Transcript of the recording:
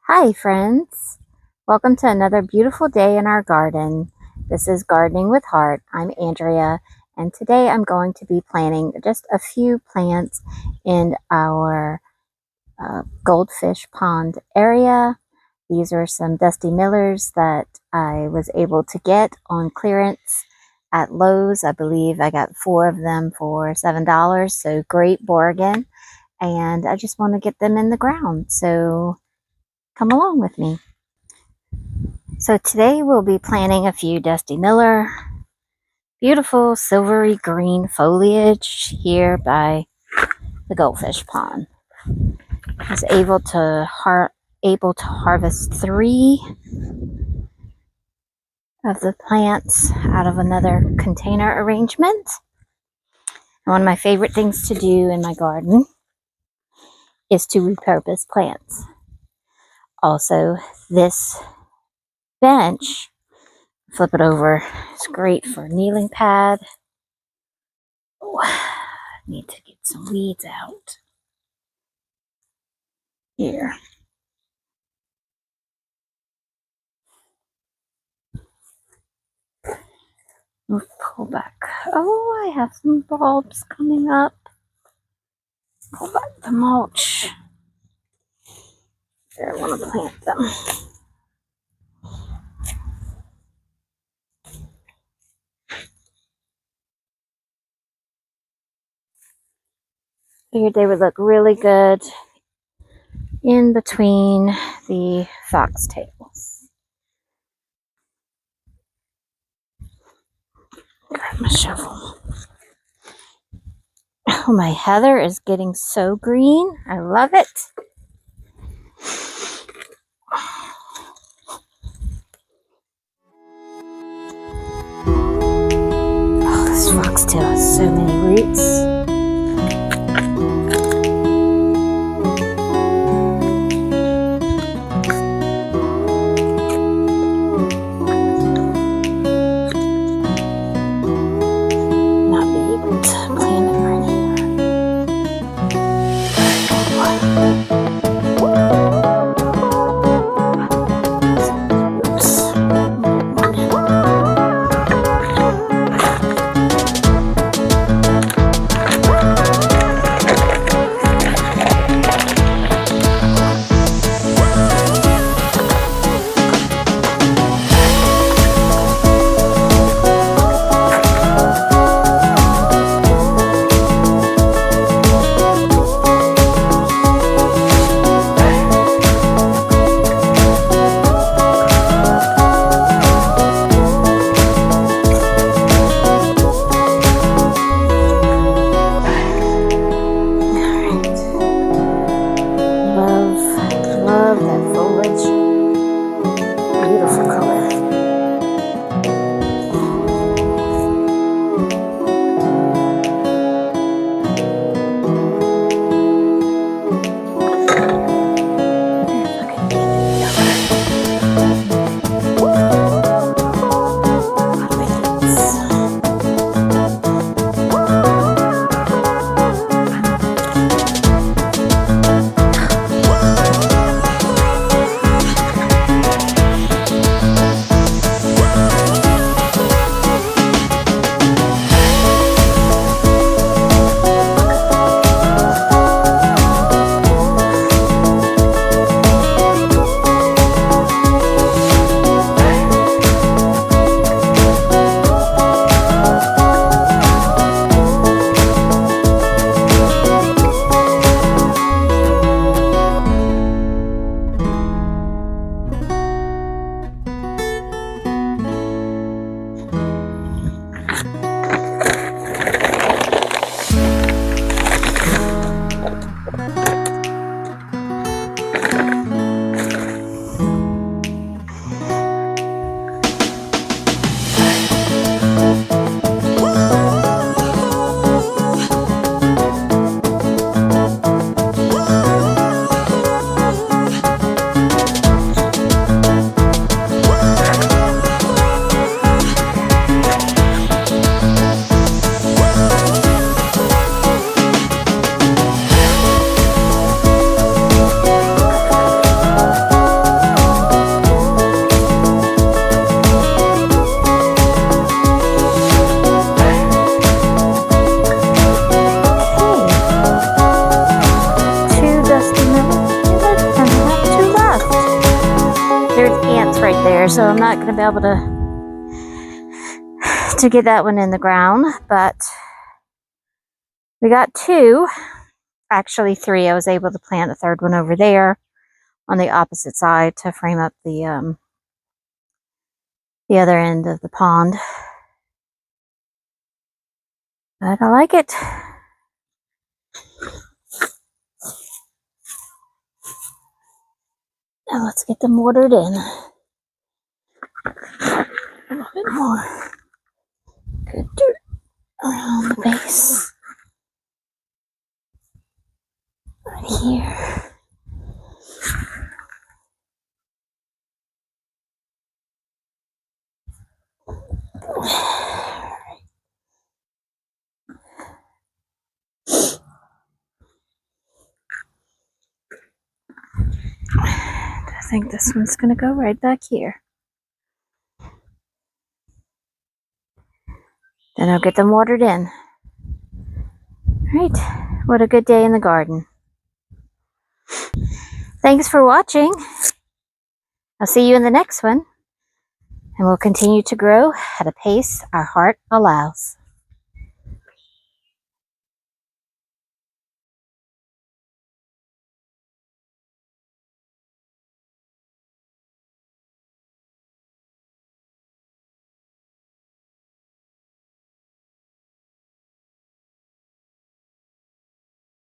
Hi friends, welcome to another beautiful day in our garden. This is Gardening with Heart. I'm Andrea, and today I'm going to be planting just a few plants in our goldfish pond area. These are some Dusty Millers that I was able to get on clearance at Lowe's. I believe I got 4 of them for $7, so great bargain. And I just want to get them in the ground, so come along with me. So today we'll be planting a few Dusty Miller, beautiful silvery green foliage here by the goldfish pond. I was able to harvest 3 of the plants out of another container arrangement. And one of my favorite things to do in my garden is to repurpose plants. Also, this bench, flip it over, it's great for kneeling pad. Oh, I need to get some weeds out here. We'll pull back. Oh, I have some bulbs coming up. Pull back the mulch. There, I want to plant them. Figured they would look really good in between the foxtails. Grab my shovel. Oh, my heather is getting so green. I love it. Oh, this foxtail has so many roots. Love that foliage. Beautiful color. right there, so I'm not going to be able to get that one in the ground, but we got two, actually three. I was able to plant a third one over there on the opposite side to frame up the other end of the pond. But I like it. Now let's get them watered in. A little bit more good dirt around the base. Right here. I think this one's going to go right back here. Then I'll get them watered in. Right, what a good day in the garden. Thanks for watching. I'll see you in the next one, and we'll continue to grow at a pace our heart allows.